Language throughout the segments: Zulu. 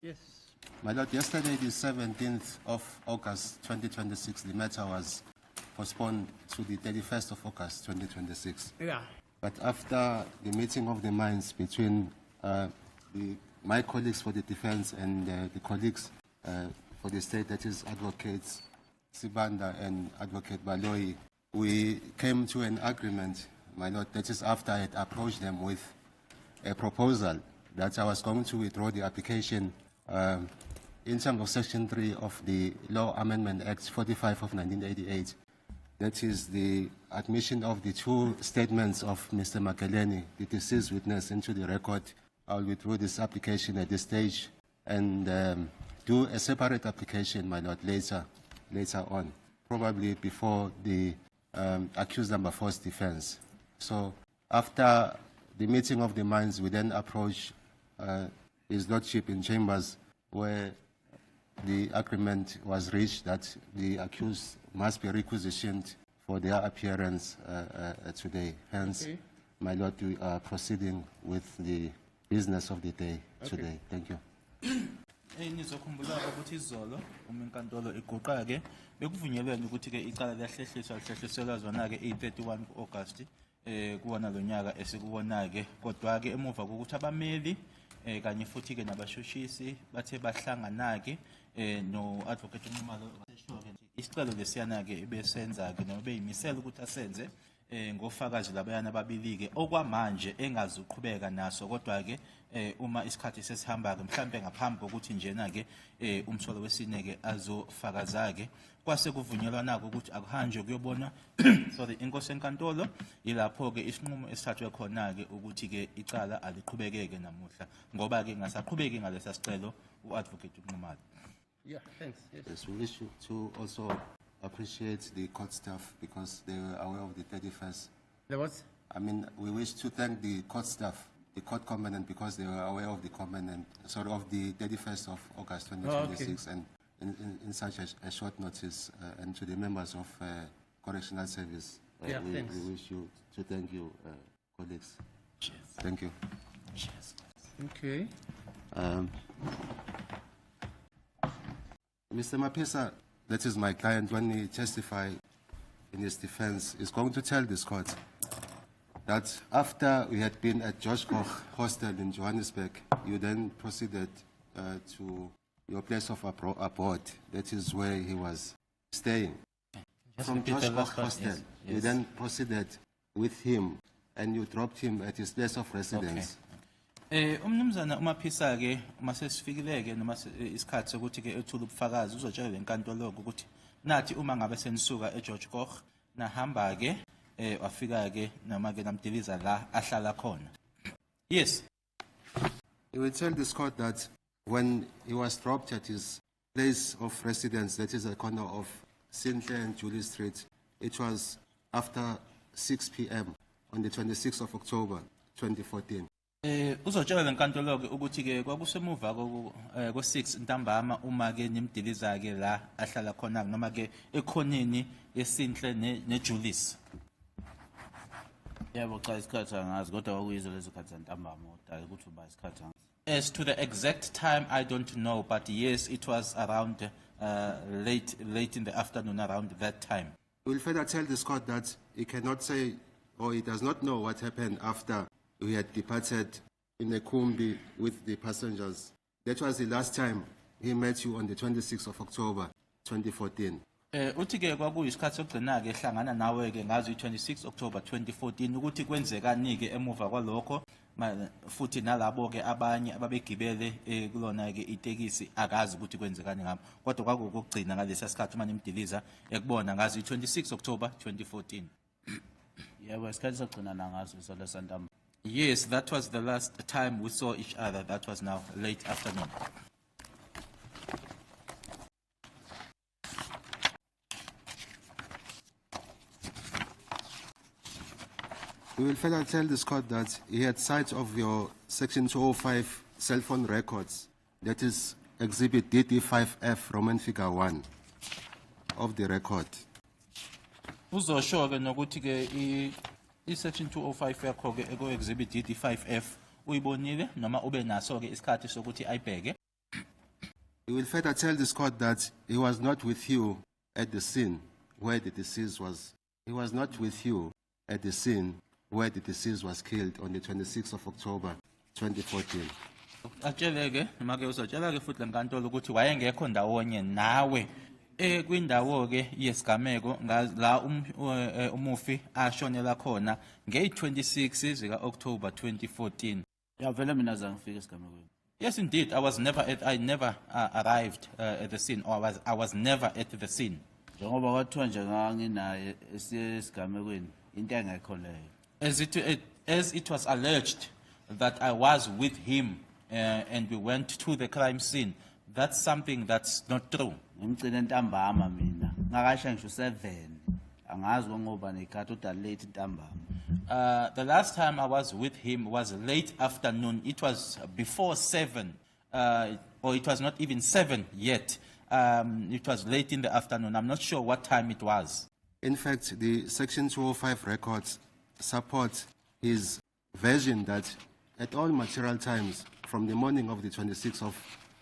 Yes. My Lord, yesterday, the 17th of August 2026, the matter was postponed to the 31st of August 2026. Yeah. But after the meeting of the minds between my colleagues for the defense and the colleagues for the state, that is Advocates Sibanda and Advocate Baloyi, we came to an agreement, my Lord, that is after I had approached them with a proposal that I was going to withdraw the application in terms of Section 3 of the Law Amendment Act 45 of 1988. That is the admission of the two statements of Mr. Makeleni, the deceased witness, into the record. I'll withdraw this application at this stage and do a separate application, my Lord, later on, probably before the accused number 4's defense. So after the meeting of the minds, we then approach His Lordship in chambers where the agreement was reached that the accused must be requisitioned for their appearance today. Hence, Okay. my Lord, we are proceeding with the business of the day today. Thank you. Nizokhumbula ukuthi izolo uma inkantolo iguqa ke bekuvunyelwene ukuthi ke icala lihlehliswa zona ke i31 August kuwona lonyaka esikuwona ke kodwa ke emuva kokuthi abameli kanye futhi ke nabashushisi bathe bahlangana ke no advocate uMumalo washo ke isicelo lesiyana ke besenza ke noma beyimisela ukuthi asenze ngofakazi labayana ababili ke okwamanje engazuqhubeka naso kodwa ke uma isikhathi sesihamba ke mhlambe ngaphambi kokuthi njena ke umsolo wesine ke azofakaza ke kwase kuvunyelwana ukuthi akuhanjwe kuyobona sorry inkosi enkantolo ilapho ke isinqumo esithathwe khona ke ukuthi ke icala aliqhubekeke namuhla ngoba ke ngasaqhubeki ngalesa sicelo uadvocate uNxumalo. Yeah, thanks. Yes. Yes, we wish to also appreciate the court staff because they were aware of the 31st. The what? I mean, we wish to thank the court staff, the court covenant, because they were aware of the covenant, of the 31st of August 2026, and in such a short notice, and to the members of correctional service, Yeah, we thanks. wish you to thank you, colleagues. Cheers. Thank you. Cheers. Okay. Mr. Mapisa, that is my client, when he testified in his defense, is going to tell this court that after we had been at George Koch Hostel in Johannesburg, you then proceeded to your place of abode. That is where he was staying. From George Koch Hostel, you then proceeded with him and you dropped him at his place of residence. Umnumzana uMaphisa ke mase sifikile ke noma isikhathi sokuthi ke ethula ubufakazi uzotshela lenkantolo ukuthi nathi uma ngabe senisuka eGeorge Koch nahamba ke wafika ke noma ke namdiliza la ahlala khona. Yes. He will tell this court that when he was dropped at his place of residence, that is the corner of Sintle and Julie Street, it was after 6 p.m. on the 26th of October 2014. Uzotshela lenkantolo ke ukuthi ke kwakusemuva ko6 ntambama uma ke nimdiliza ke la ahlala khona noma ke ekhoneni yesinhle neJulius. Yebo cha isikhathi angazi kodwa kwakuyizo lezo zikhathi zantambama kodwa ukuthi uba isikhathi angazi. As to the exact time, I don't know, but yes, it was around late in the afternoon, around that time. He will further tell this court that he cannot say or he does not know what happened after we had departed in a Kumbi with the passengers. That was the last time he met you on the 26th of October 2014. Uthi ke kwakuyisikhathi sokugcina ke ehlangana nawe ke ngazo 26 October 2014 ukuthi kwenzekani ke emuva kwalokho futhi nalabo ke abanye ababegibele kulona ke itekisi akazi ukuthi kwenzekani ngabo kodwa kwakukugcina ngalesa sikhathi uma nimdiliza ekubona ngazo 26 October 2014. Yebo isikhathi sokugcina nangazo isolo santambama. Yes, that was the last time we saw each other. That was now late afternoon. We will further tell this court that he had sight of your Section 205 cell phone records, that is Exhibit DD5F Roman figure 1 of the record. Uzosho ke nokuthi ke i-section 205 yakho ke eko exhibit DD5F uyibonile noma ube naso ke isikhathi sokuthi ayibheke. He will further tell this court that he was not with you at the scene where the deceased was. He was not with you at the scene where the deceased was killed on the 26th of October 2014. Atsheleke noma ke uzotshela ke futhi lenkantolo ukuthi wayengekho ndawonye nawe kwindawo ke yesigameko la umufi ashonela khona nge-26 zika October 2014. Ya vele mina zange ngifike esigamekweni. Yes, indeed. I never arrived at the scene, or I was never at the scene. Njengoba kwathiwa nje nganginaye esigamekweni into engekho leyo. As it was alleged that I was with him and we went to the crime scene, that's something that's not true. Ngimgcine ntambama mina. Ngakasha ngisho 7. Angazi ngoba nekhathi uda late ntambama. The last time I was with him was late afternoon. It was before 7, or it was not even 7 yet. It was late in the afternoon. I'm not sure what time it was. In fact, the Section 205 records support his version that at all material times from the morning of the 26th of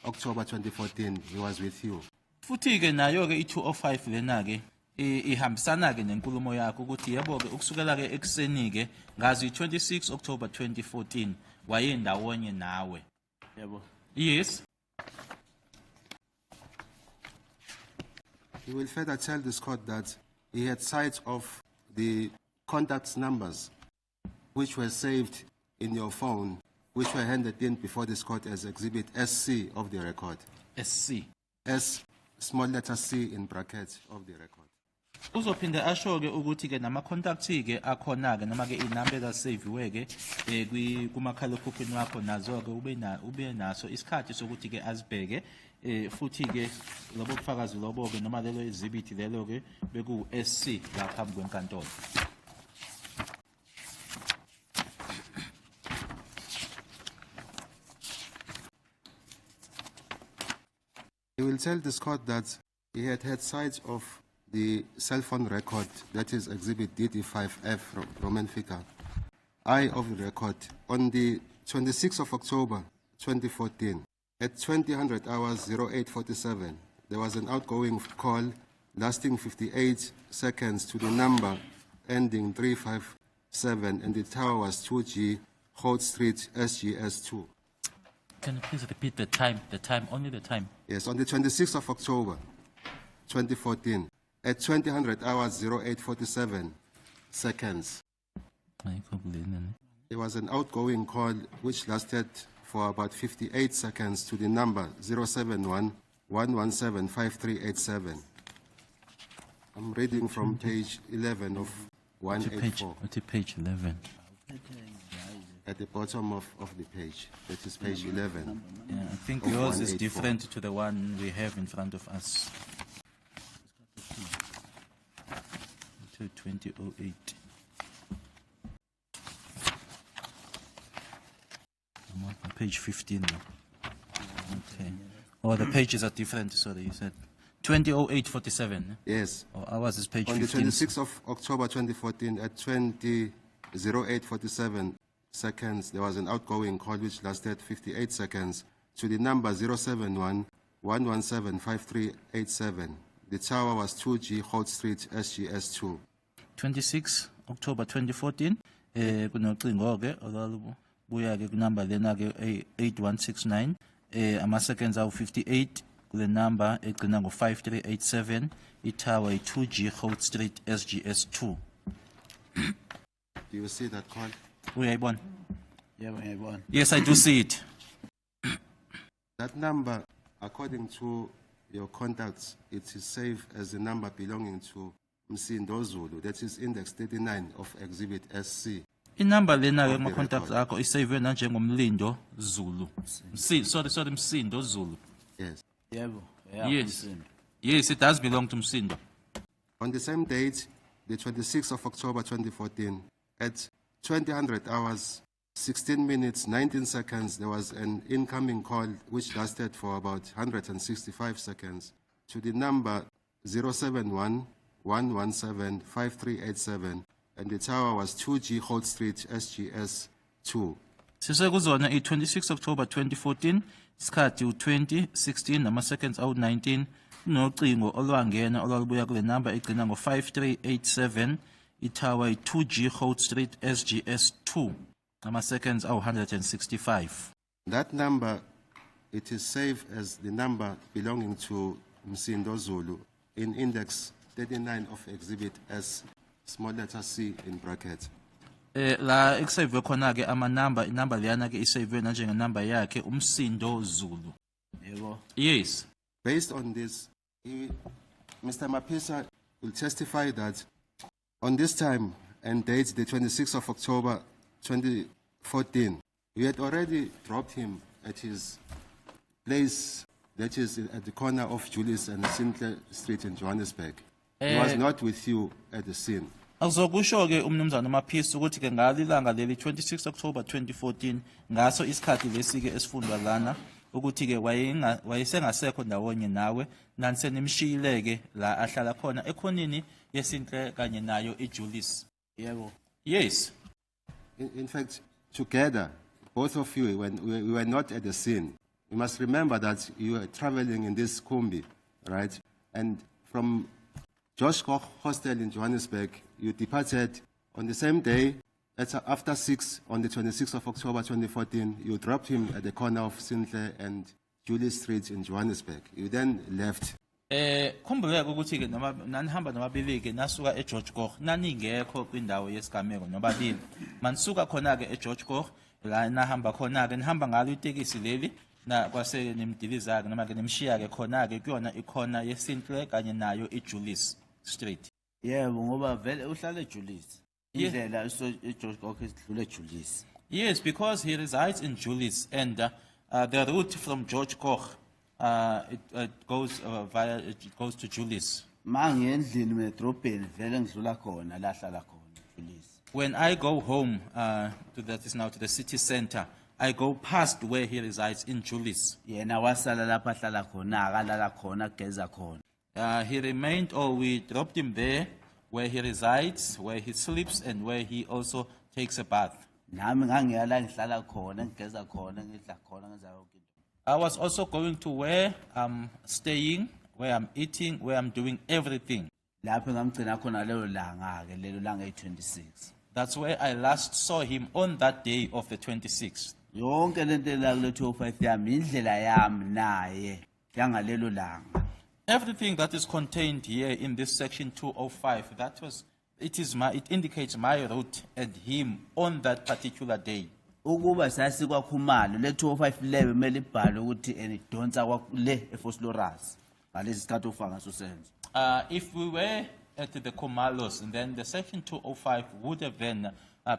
October 2014, he was with you. Futhi ke nayo ke i205 lena ke ihambisana ke nenkulumo yakho ukuthi yebo ke ukusukela ke ekseni ke ngazi 26 October 2014 wayendawonye nawe. Yebo. Yes. He will further tell this court that he had sight of the contact numbers which were saved in your phone, which were handed in before this court as Exhibit SC of the record. SC. S, small letter C in brackets of the record. Uzophinde asho ke ukuthi ke nama contacts ke akhona ke noma ke inumber that save ke kumakhala ekhukhwini wakho nazo ke ube naso isikhathi sokuthi ke azibheke futhi ke lobo bufakazi lobo ke noma lelo exhibit lelo ke beku SC la phambi kwenkantolo. He will tell this court that he had sight of the cell phone record, that is Exhibit DD5F, Roman figure, I of the record, on the 26th of October 2014, at 2000 hours 0847, there was an outgoing call lasting 58 seconds to the number ending 357, and the tower was 2G, Holt Street, SGS2. Can you please repeat the time, only the time? Yes, on the 26th of October 2014, at 2000 hours 0847 seconds. There was an outgoing call which lasted for about 58 seconds to the number 071-117-5387. I'm reading from page 11 of 184. What's page 11? At the bottom of the page. That is page 11. Yeah, I think Of yours is 184. different to the one we have in front of us. To 2008. I'm on page 15 now. Okay. Oh, the pages are different. Sorry, you said 2008-47. Yes. Oh, ours is page On the 15. 26th of October 2014, at 20:08:47 seconds, there was an outgoing call which lasted 58 seconds to the number 071-117-5387. The tower was 2G, Holt Street, SGS2. 26 October 2014 kunocingo ke olalubuya ke kunumber lena ke 8169 ama seconds awu 58 kule number egcina ngo 5387 itower 2G Holt Street SGS2. Do you see that call? Uyayibona? Yebo ngiyabona. Yes, I do see it. That number, according to your contacts, it is saved as the number belonging to Msindo Zulu. That is index 39 of Exhibit SC. Inumber lena ke Of the kuma contacts record. akho isave na njengomlindo Zulu. Sorry Msindo Zulu. Yes. Yebo. Yeah, Yes. Msindo. Yes, it does belong to Msindo. On the same date, the 26th of October 2014, at 2000 hours, 16 minutes, 19 seconds, there was an incoming call which lasted for about 165 seconds to the number 071-117-5387, and the tower was 2G Holt Street, SGS2. Sisekuzona i-26 October 2014 isikhathi u-20 16 nama-seconds awu-19 kunocingo olwangena olwalubuya kule number igcina ngo-5387 itower i-2G Holt Street SGS 2 nama-seconds awu-165. That number, it is saved as the number belonging to Msindo Zulu in index 39 of exhibit S, small letter C in bracket. La ekusave khona ke amanamba inamba leyana ke isave na njengenamba yakhe Umsindo Zulu. Yebo. Yes. Based on this, Mr. Mapisa will testify that on this time and date, the 26th of October 2014, we had already dropped him at his place, that is at the corner of Julius and Sinclair Street in Johannesburg. He was not with you at the scene. Akuzokusho ke umnumzana Maphisa ukuthi ke ngalilanga leli 26 October 2014 ngaso isikhathi lesi ke esifundwa lana ukuthi ke wayesengasekho ndawonye nawe nanisenimshiyileke la ahlala khona ekhonini yesinhle kanye nayo iJulius. Yebo. Yes. In fact, together, both of you, when we were not at the scene, you must remember that you were traveling in this Kumbi, right? And from Josh Koch Hostel in Johannesburg, you departed on the same day, after 6, on the 26th of October 2014, you dropped him at the corner of Sinclair and Julius Street in Johannesburg. You then left. Khumbuleka ukuthi ke noma nanihamba nababili ke nasuka eGeorge Koch naningekho kwindawo yesigameko nobabili manisuka khona ke eGeorge Koch la nahamba khona ke nihamba ngalo itekisi leli na kwase nemdiliza ke noma ke nemshiya ke khona ke kuyona ikhona yeSinclair kanye nayo iJulius Street. Yebo ngoba vele uhlala eJulius. Indlela eGeorge Koch isidlule eJulius. Yes, because he resides in Julius and the route from George Koch it goes to Julius. Mangendlini medrobheni vele ngidlula khona la hlala khona Julius. When I go home to the city center, I go past where he resides in Julius. Yena wasala lapha hlala khona akalala khona kugeza khona. He remained, or we dropped him there where he resides, where he sleeps, and where he also takes a bath. Nami ngangiya la ngihlala khona ngigeza khona ngidla khona ngenza yonke into. I was also going to where I'm staying, where I'm eating, where I'm doing everything. Lapho ngamgcina khona lelo langa ke lelo langa 26. That's where I last saw him, on that day of the 26th. Yonke lento la kule 205 yami indlela yami naye yangalelo langa. Everything that is contained here in this section 205, it indicates my route and him on that particular day. Ukuba sasikwakhumalo le 205 lebe kumele ibhalwe ukuthi enidonsa kwakule eFosloras ngalesi sikhathi ufaka ngaso senzo. If we were at the Kumalos, and then the section 205 would have then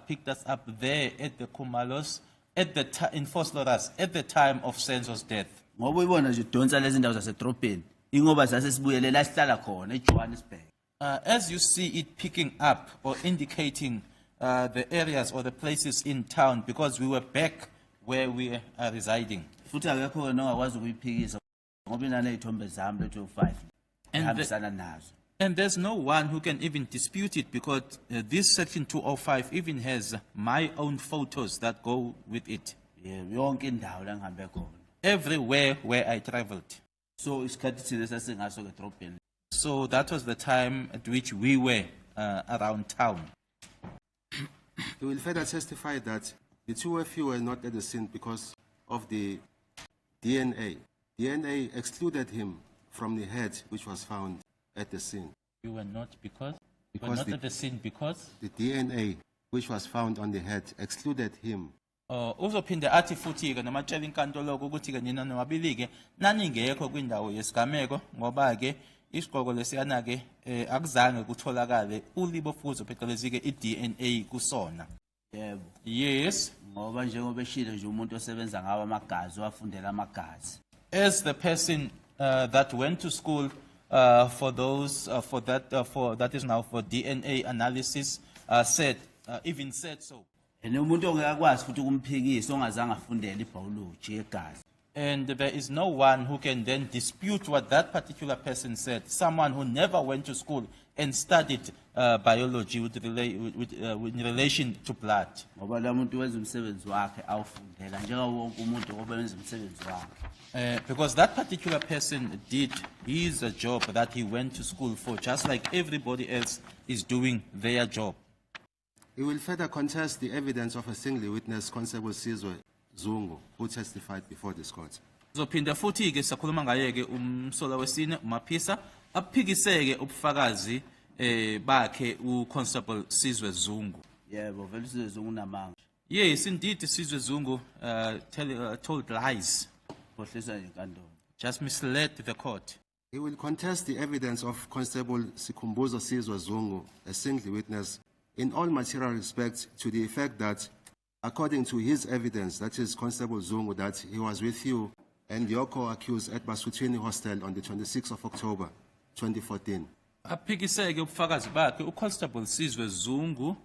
picked us up there at the Kumalos in Fosloras at the time of Senzo's death. Ngoba uyibona nje donsa lezi ndawo zasedrobheni ingoba sasesibuyele la sihlala khona eJohannesburg. As you see it picking up or indicating the areas or the places in town, because we were back where we are residing. Futhi akekho nongakwazi ukuyiphikisa ngoba inana izithombe zami le 205 ehambisana nazo. And there's no one who can even dispute it, because this section 205 even has my own photos that go with it. Yonke indawo la ngihambe khona. Everywhere where I traveled. So isikhathi thile sasingaso ke drobheni. So that was the time at which we were around town. He will further testify that the two of you were not at the scene because of the DNA. DNA excluded him from the head which was found at the scene. You were not because Because at the scene because the DNA which was found on the head excluded him. uzophinde athi futhi ke namatshela inkantolo ukuthi ke nina nobabili ke naningekho kwindawo yesigameko ngoba ke isigqoko lesiyana ke akuzange kutholakale ulibo fuzo phecelezi ke iDNA kusona. Yebo. Yes. Ngoba njengoba eshilo nje umuntu osebenza ngawo amagazi wafundela amagazi. As the person that went to school for that is now for DNA analysis said so. Umuntu ongekakwazi futhi ukumphikisa ongazange afundele ibiology yegazi And there is no one who can then dispute what that particular person said. Someone who never went to school and studied biology in relation to blood. Ngoba la muntu wenza umsebenzi wakhe awufundela njengawo wonke umuntu ngoba wenza umsebenzi wakhe. Because that particular person did his job that he went to school for, just like everybody else is doing their job. He will further contest the evidence of a single witness, Constable Sizwe Zungu, who testified before this court. Zophinda futhi ke sakhuluma ngaye ke umsola wesine uMaphisa aphikiseke ubufakazi bakhe uConstable Sizwe Zungu. Yebo vele sizwe unamanga. Yes, indeed, Sizwe Zungu told lies, Khohlisa inkantolo. just misled the court. He will contest the evidence of Constable Sikhumbuzo Sizwe Zungu, a single witness, in all material respects to the effect that, according to his evidence, that is Constable Zungu, that he was with you and your co-accused at Basutini Hostel on the 26th of October, 2014. Aphikiseke ubufakazi bakhe uConstable Sizwe Zungu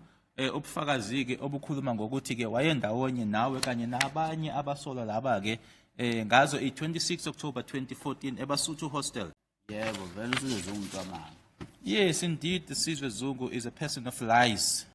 ubufakazi ke obukhuluma ngokuthi ke wayendawonye nawe kanye nabanye abasola laba ke ngazo i26 October 2014 eBasuthu Hostel. Yebo vele sizwe umuntu amanga. Yes, indeed, Sizwe Zungu is a person of lies.